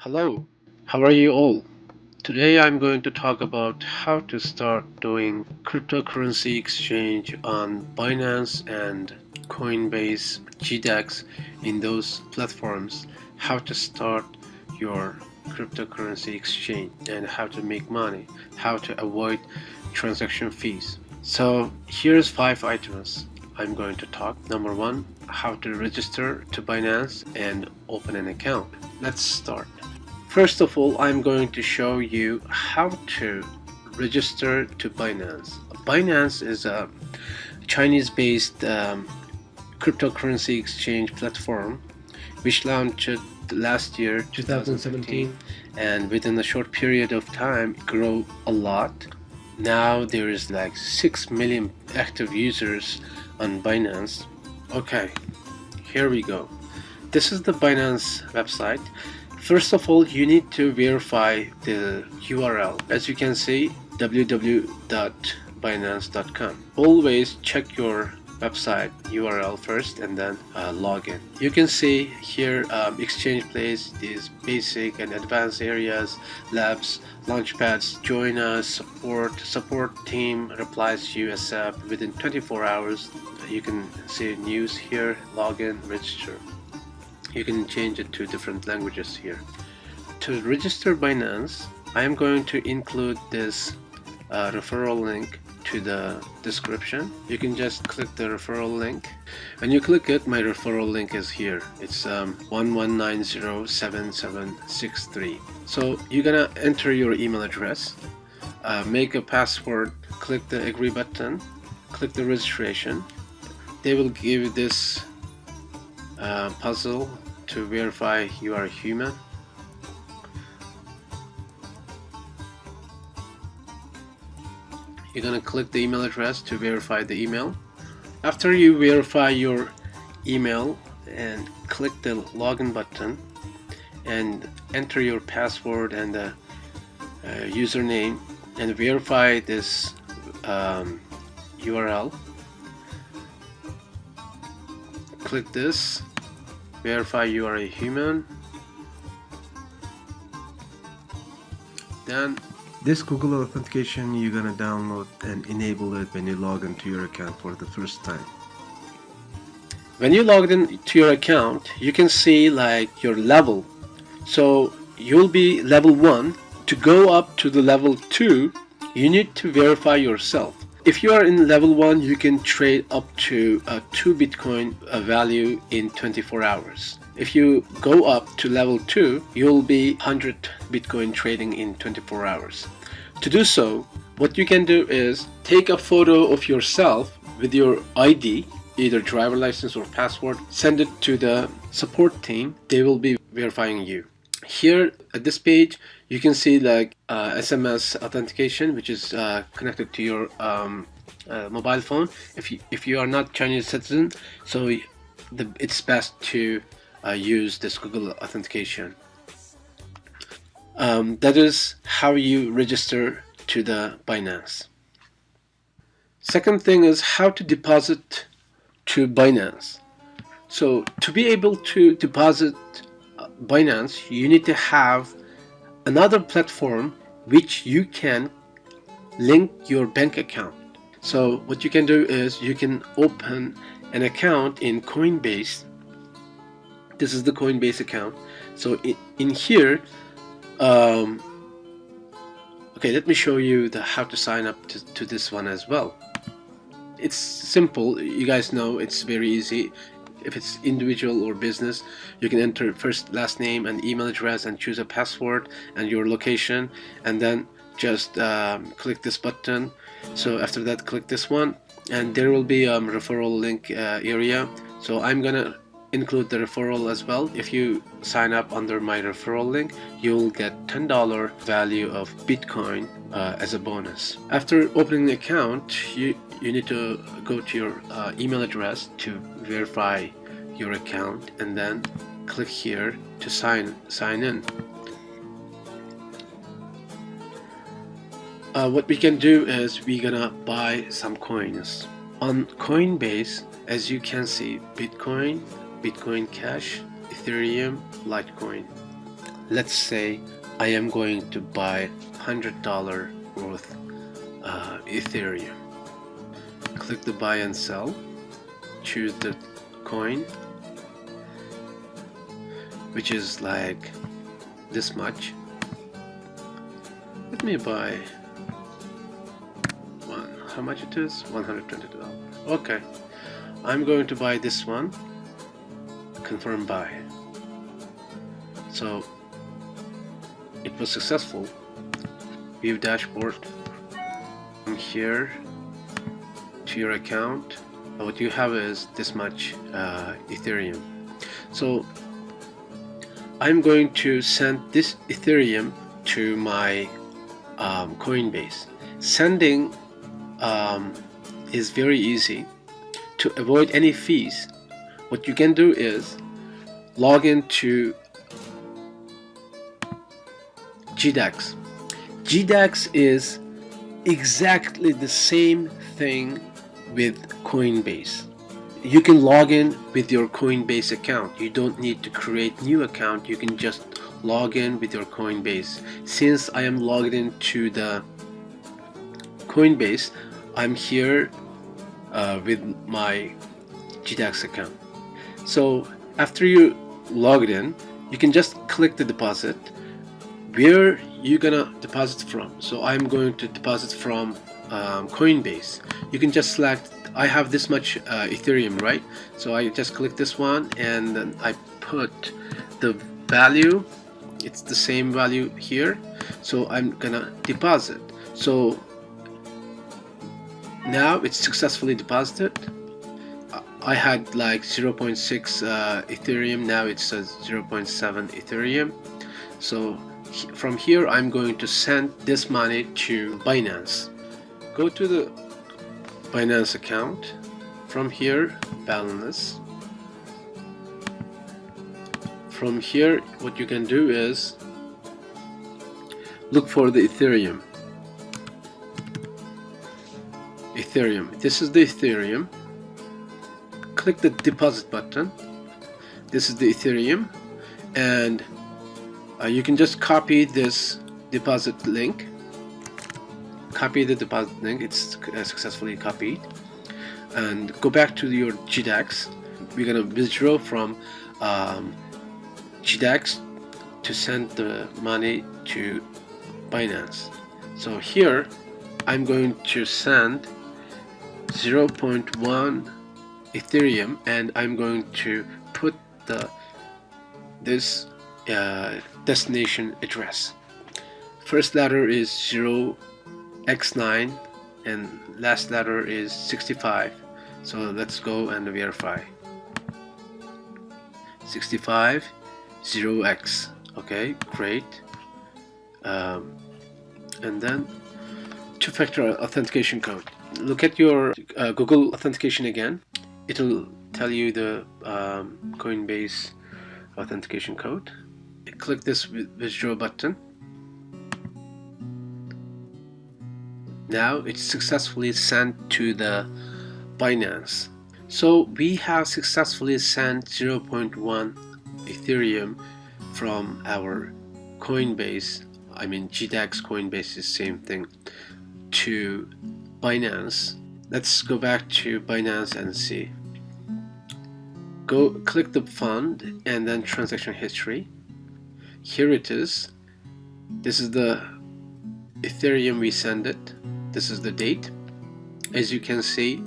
Hello, how are you all? Today I'm going to talk about how to start doing cryptocurrency exchange on Binance and Coinbase, GDEX in those platforms, how to start your cryptocurrency exchange and how to make money, how to avoid transaction fees. So here's 5 items I'm going to talk. Number one, how to register to Binance and open an account. Let's start. First of all, I'm going to show you how to register to Binance. Binance is a Chinese-based cryptocurrency exchange platform which launched last year, 2017, and within a short period of time grew a lot. Now there is like 6 million active users on Binance. Okay, here we go. This is the Binance website. First of all, you need to verify the URL. As you can see, www.binance.com. Always check your website URL first and then log in. You can see here exchange place, these basic and advanced areas, labs, launchpads, join us, support team replies you ASAP within 24 hours. You can see news here, login, register. You can change it to different languages here. To register Binance, I am going to include this referral link to the description. You can just click the referral link. When you click it, my referral link is here. It's 11907763. So you're gonna enter your email address, make a password, click the agree button, click the registration. They will give you this puzzle to verify you are a human. You're gonna click the email address to verify the email. After you verify your email and click the login button and enter your password and the username and verify this URL, click this, verify you are a human. Then this Google authentication you're gonna download and enable it when you log into your account for the first time. When you log into your account, you can see like your level. So you'll be level 1. To go up to the level 2, you need to verify yourself. If you are in level 1, you can trade up to 2 Bitcoin value in 24 hours. If you go up to level 2, you'll be 100 Bitcoin trading in 24 hours. To do so, what you can do is take a photo of yourself with your ID, either driver license or passport, send it to the support team. They will be verifying you. Here at this page, you can see like SMS authentication, which is connected to your mobile phone. If you are not Chinese citizen, so it's best to use this Google authentication. That is how you register to the Binance. Second thing is how to deposit to Binance. So to be able to deposit Binance, you need to have another platform which you can link your bank account. So what you can do is you can open an account in Coinbase. This is the Coinbase account. So in here, okay, let me show you how to sign up to this one as well. It's simple. You guys know it's very easy. If it's individual or business, you can enter first last name and email address and choose a password and your location, and then just click this button. So after that, click this one and there will be a referral link area. So I'm gonna include the referral as well. If you sign up under my referral link, you'll get $10 value of Bitcoin as a bonus. After opening the account, you need to go to your email address to verify your account and then click here to sign in. What we can do is we're gonna buy some coins on Coinbase. As you can see, Bitcoin, Bitcoin Cash, Ethereum, Litecoin. let's say I am going to buy $100 worth Ethereum. Click the buy and sell, choose the coin, which is like this much. Let me buy one. How much it is? $122. Okay, I'm going to buy this one. Confirm buy. So it was successful. View dashboard. From here to your account, what you have is this much Ethereum. So I'm going to send this Ethereum to my Coinbase. Sending is very easy. To avoid any fees, what you can do is log into GDAX. GDAX is exactly the same thing with Coinbase. You can log in with your Coinbase account. You don't need to create new account. You can just log in with your Coinbase. Since I am logged into the Coinbase, I'm here with my GDAX account. So after you logged in, you can just click the deposit. Where you're gonna deposit from? So I'm going to deposit from Coinbase. You can just select, I have this much Ethereum, right? So I just click this one and then I put the value. It's the same value here. So I'm gonna deposit. So now it's successfully deposited. I had like 0.6 Ethereum. Now it says 0.7 Ethereum. So from here I'm going to send this money to Binance. Go to the Binance account. From here, balance. From here, what you can do is look for the Ethereum. This is the Ethereum. Click the deposit button. This is the Ethereum, and you can just copy this deposit link. Copy the deposit link. It's successfully copied. And go back to your GDAX. We're gonna withdraw from GDAX to send the money to Binance. So here I'm going to send 0.1 Ethereum, and I'm going to put this destination address. First letter is 0x9 and last letter is 65. So let's go and verify. 65 0x. Okay, great. And then two-factor authentication code. Look at your Google authentication again. It'll tell you the Coinbase authentication code. Click this withdraw button. Now it's successfully sent to the Binance. So we have successfully sent 0.1 Ethereum from our Coinbase, I mean GDAX Coinbase is same thing, to Binance. Let's go back to Binance and see. Go click the fund and then transaction history. Here it is. This is the Ethereum we send it. This is the date. As you can see,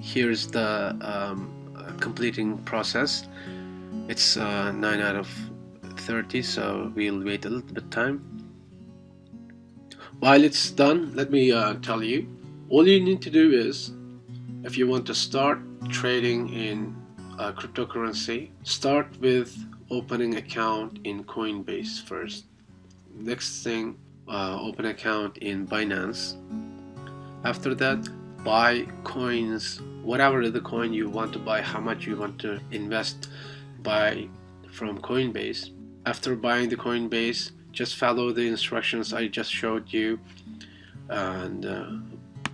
here's the completing process. It's 9 out of 30, so we'll wait a little bit time. While it's done, let me tell you, all you need to do is, if you want to start trading in cryptocurrency, start with opening account in Coinbase first. Next thing, open account in Binance. After that, buy coins, whatever the coin you want to buy, how much you want to invest, buy from Coinbase. After buying the Coinbase, just follow the instructions I just showed you and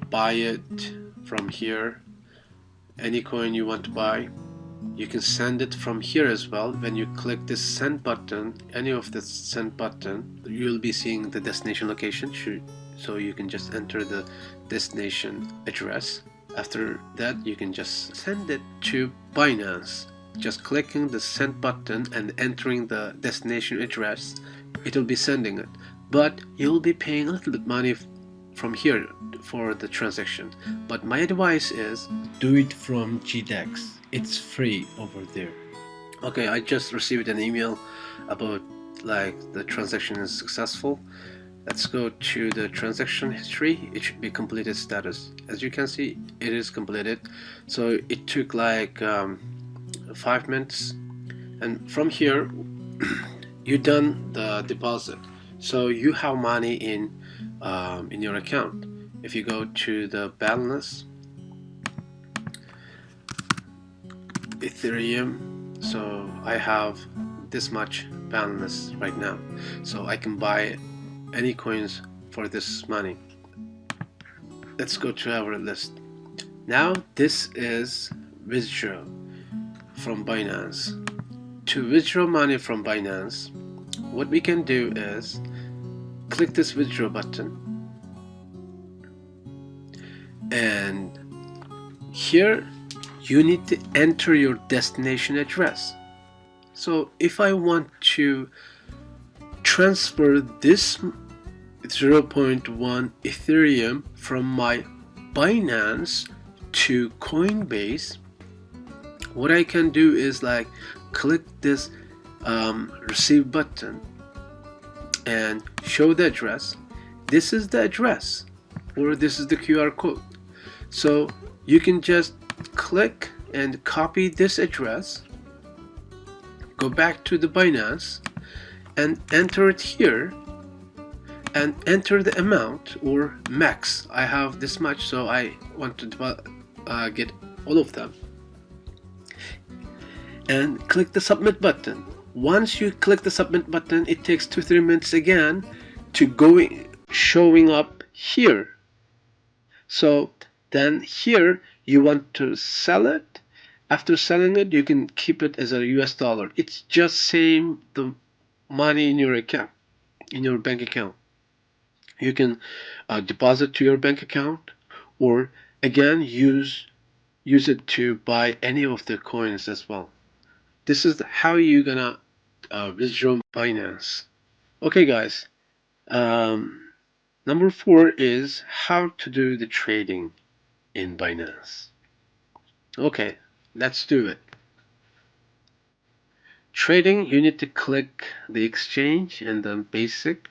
buy it from here, any coin you want to buy. You can send it from here as well. When you click this send button, any of the send button, you'll be seeing the destination location. So you can just enter the destination address. After that, you can just send it to Binance. Just clicking the send button and entering the destination address, it will be sending it. But you'll be paying a little bit money from here for the transaction. But my advice is do it from GDAX. It's free over there. Okay, I just received an email about like the transaction is successful. Let's go to the transaction history. It should be completed status. As you can see, it is completed. So it took like 5 minutes, and from here you done the deposit. So you have money in your account. If you go to the balance, Ethereum, so I have this much balance right now, so I can buy any coins for this money. Let's go to our list. Now this is withdraw from Binance. To withdraw money from Binance, what we can do is click this withdraw button, and here you need to enter your destination address. So if I want to transfer this 0.1 Ethereum from my Binance to Coinbase, what I can do is like click this receive button and show the address. This is the address, or this is the QR code. So you can just click and copy this address, go back to the Binance and enter it here, and enter the amount or max. I have this much, so I want to get all of them, and click the submit button. Once you click the submit button, it takes 2-3 minutes again to showing up here. So then here you want to sell it. After selling it, you can keep it as a US dollar. It's just same the money in your account, in your bank account. You can deposit to your bank account, or again use it to buy any of the coins as well. This is how you're gonna withdraw Binance. Okay, guys. Number 4 is how to do the trading in Binance. Okay, let's do it. Trading, you need to click the exchange and then basic.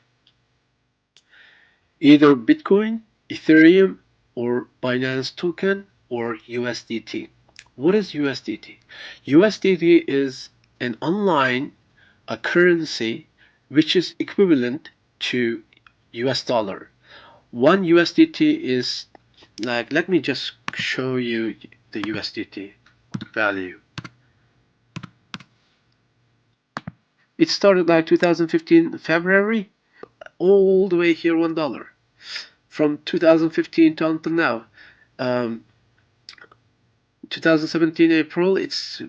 Either Bitcoin, Ethereum, or Binance token, or USDT. What is USDT? USDT is an online currency which is equivalent to US dollar. One USDT is like, let me just show you the USDT value. It started like 2015 February, all the way here $1. From 2015 to until now, 2017 April, it's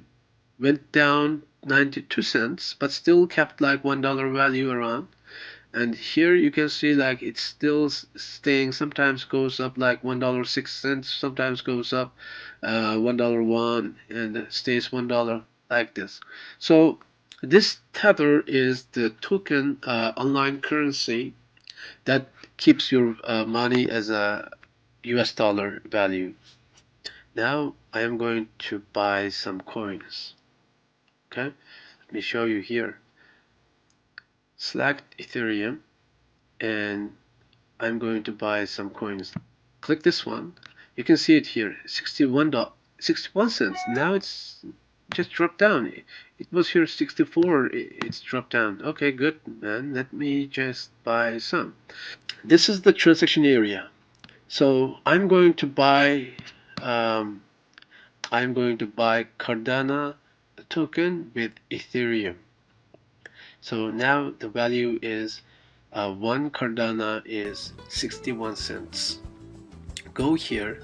went down 92 cents, but still kept like $1 value around. And here you can see like it's still staying. Sometimes goes up like $1.06, sometimes goes up $1.01, and stays $1 like this. So this Tether is the token online currency that keeps your money as a US dollar value. Now I am going to buy some coins. Okay, let me show you here. Select Ethereum, and I'm going to buy some coins. Click this one. You can see it here, 61 cents. Now it's just dropped down. It was here 64. It's dropped down. Okay, good, man. Let me just buy some. This is the transaction area. So I'm going to buy Cardano token with Ethereum. So now the value is 1 Cardano is 61 cents. Go here.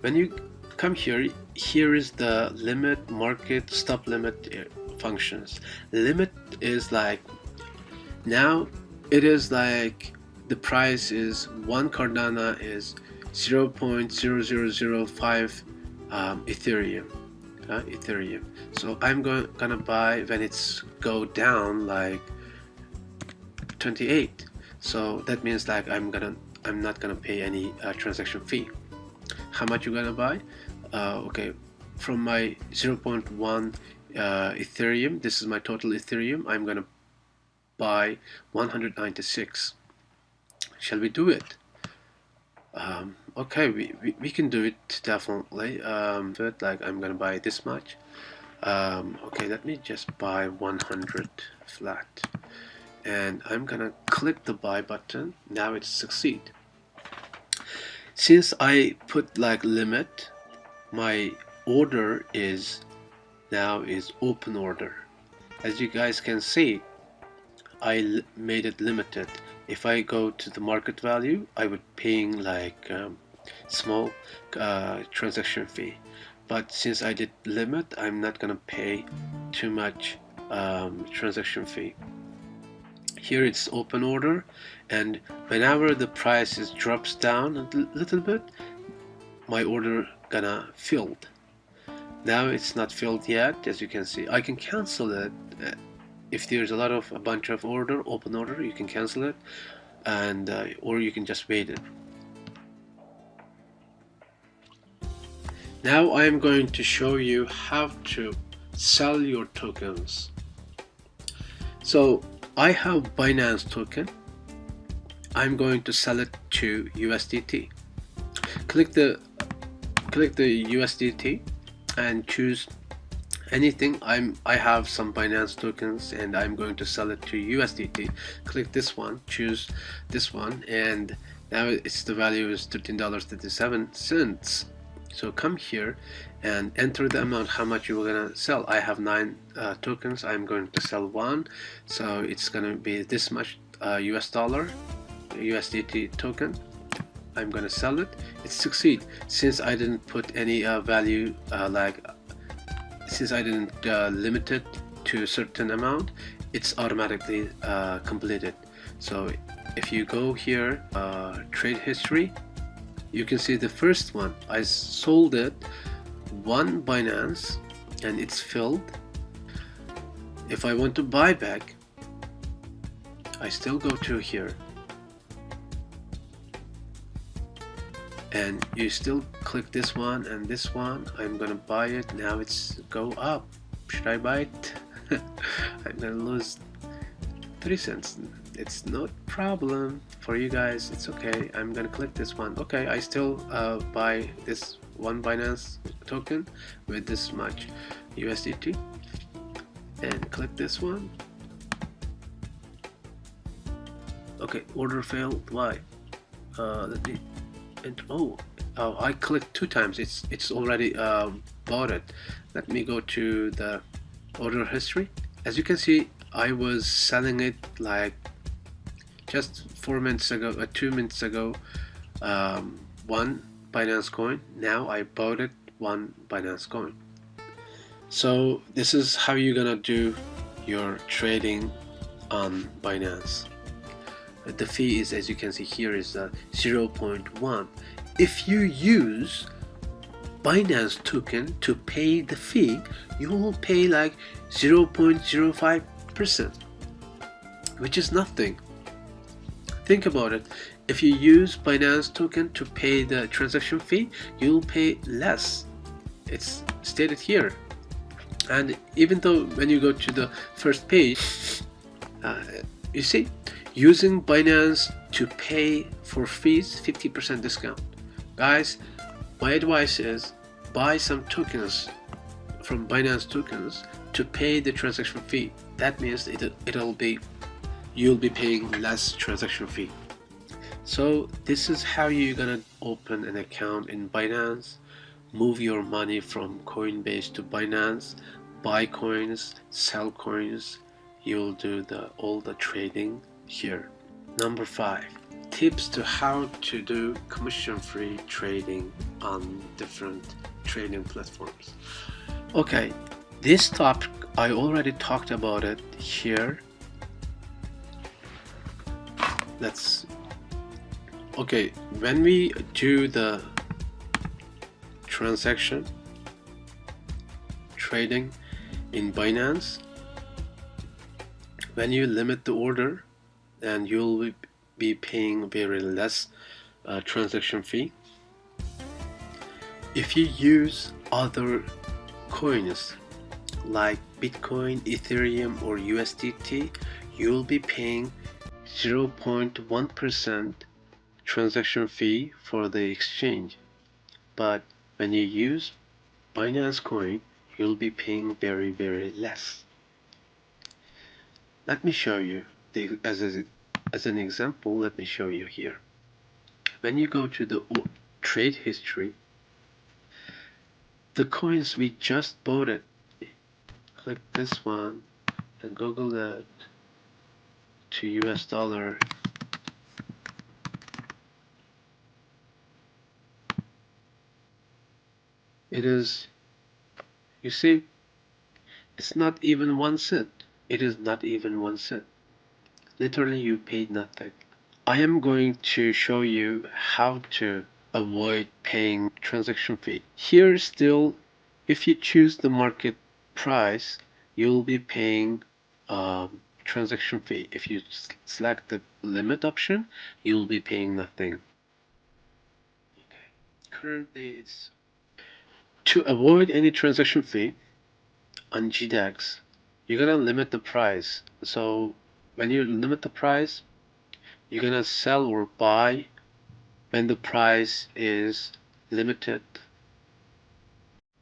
When you come here. Here is the limit, market, stop limit functions. Limit is like, now it is like the price is 1 Cardano is 0.0005 Ethereum. Ethereum. So I'm gonna buy when it's go down like 28. So that means like I'm not gonna pay any transaction fee. How much you gonna buy? Okay, from my 0.1 Ethereum, this is my total Ethereum, I'm gonna buy 196. Shall we do it? Okay, we can do it definitely. But like I'm gonna buy this much. Okay, let me just buy 100 flat, and I'm gonna click the buy button. Now it's succeed. Since I put like limit, my order is now is open order. As you guys can see, I made it limited. If I go to the market value, I would paying like small transaction fee. But since I did limit, I'm not gonna pay too much transaction fee. Here it's open order, and whenever the price drops down a little bit, my order gonna filled. Now it's not filled yet. As you can see, I can cancel it. If there's a bunch of open order, you can cancel it, and or you can just wait it. Now I'm going to show you how to sell your tokens. So I have Binance token. I'm going to sell it to USDT. Click the USDT and choose anything. I have some Binance tokens and I'm going to sell it to USDT. Click this one, choose this one, and now it's the value is $13.37. So come here and enter the amount how much you were gonna sell. I have 9 tokens. I'm going to sell 1, so it's gonna be this much US dollar USDT token. I'm gonna sell it. It succeed since I didn't put any value since I didn't limit it to a certain amount. It's automatically completed. So if you go here, trade history, you can see the first one I sold it 1 Binance and it's filled. If I want to buy back, I still go to here and you still click this one and this one. I'm gonna buy it. Now it's go up. Should I buy it? I'm gonna lose 3 cents. It's no problem for you guys, it's okay. I'm gonna click this one. Okay, I still buy this 1 Binance token with this much USDT and click this one. Okay, order failed. Why? Let me enter. Oh, I clicked 2 times. It's already bought it. Let me go to the order history. As you can see, I was selling it like just 4 minutes ago, 2 minutes ago, 1 Binance coin. Now I bought it 1 Binance coin. So this is how you're gonna do your trading on Binance. The fee is, as you can see here, is 0.1. If you use Binance token to pay the fee, you will pay like 0.05%, which is nothing. Think about it. If you use Binance token to pay the transaction fee, you'll pay less. It's stated here. And even though when you go to the first page, you see, using Binance to pay for fees, 50% discount. Guys, my advice is buy some tokens from Binance tokens to pay the transaction fee. That means you'll be paying less transaction fee. So this is how you're gonna open an account in Binance, move your money from Coinbase to Binance, buy coins, sell coins. You'll do all the trading here. Number 5, tips to how to do commission-free trading on different trading platforms. Okay, this topic I already talked about it here. Okay, when we do the transaction trading in Binance, when you limit the order, and you'll be paying very less transaction fee. If you use other coins like Bitcoin, Ethereum, or USDT, you'll be paying 0.1% transaction fee for the exchange. But when you use Binance Coin, you'll be paying very, very less. Let me show you, as an example, let me show you here. When you go to the trade history, the coins we just bought it, click this one and Google that to US dollar. It is, you see, it's not even 1 cent. It is not even 1 cent. Literally, you paid nothing. I am going to show you how to avoid paying transaction fee. Here still, if you choose the market price, you'll be paying transaction fee. If you select the limit option, you'll be paying nothing. Okay. Currently, it's to avoid any transaction fee on GDAX, you're gonna limit the price. So when you limit the price, you're gonna sell or buy when the price is limited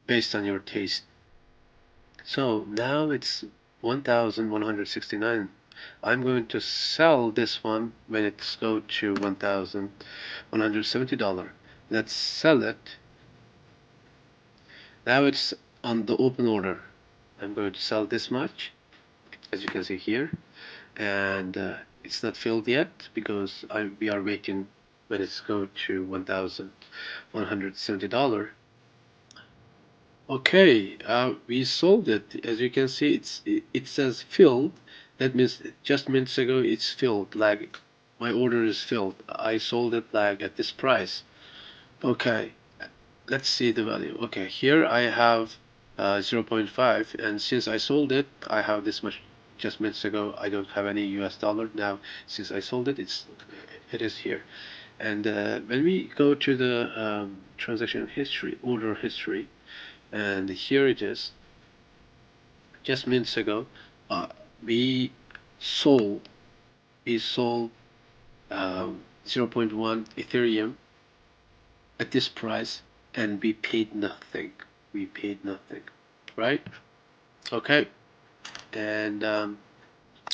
based on your taste. So now it's 1,169. I'm going to sell this one when it's go to $1,170. Let's sell it. Now it's on the open order. I'm going to sell this much, as you can see here, and it's not filled yet because we are waiting when it's go to $1,170. Okay, we sold it. As you can see, it says filled. That means just minutes ago it's filled. Like my order is filled. I sold it like at this price. Okay, let's see the value. Okay, here I have 0.5, and since I sold it, I have this much just minutes ago. I don't have any US dollar now. Since I sold it, it is here. And when we go to the transaction history, order history, and here it is. Just minutes ago, uh, we sold we sold 0.1 Ethereum at this price, and we paid nothing. We paid nothing, right? Okay, and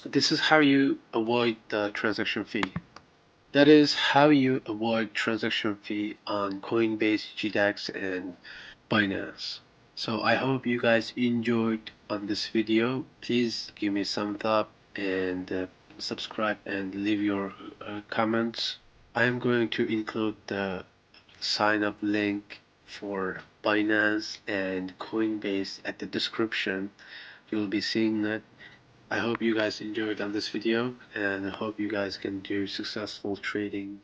this is how you avoid the transaction fee. That is how you avoid transaction fee on Coinbase, GDAX, and Binance. So I hope you guys enjoyed on this video. Please give me some thumbs up and subscribe and leave your comments. I am going to include the sign up link for Binance and Coinbase at the description. You'll be seeing that. I hope you guys enjoyed on this video, and I hope you guys can do successful trading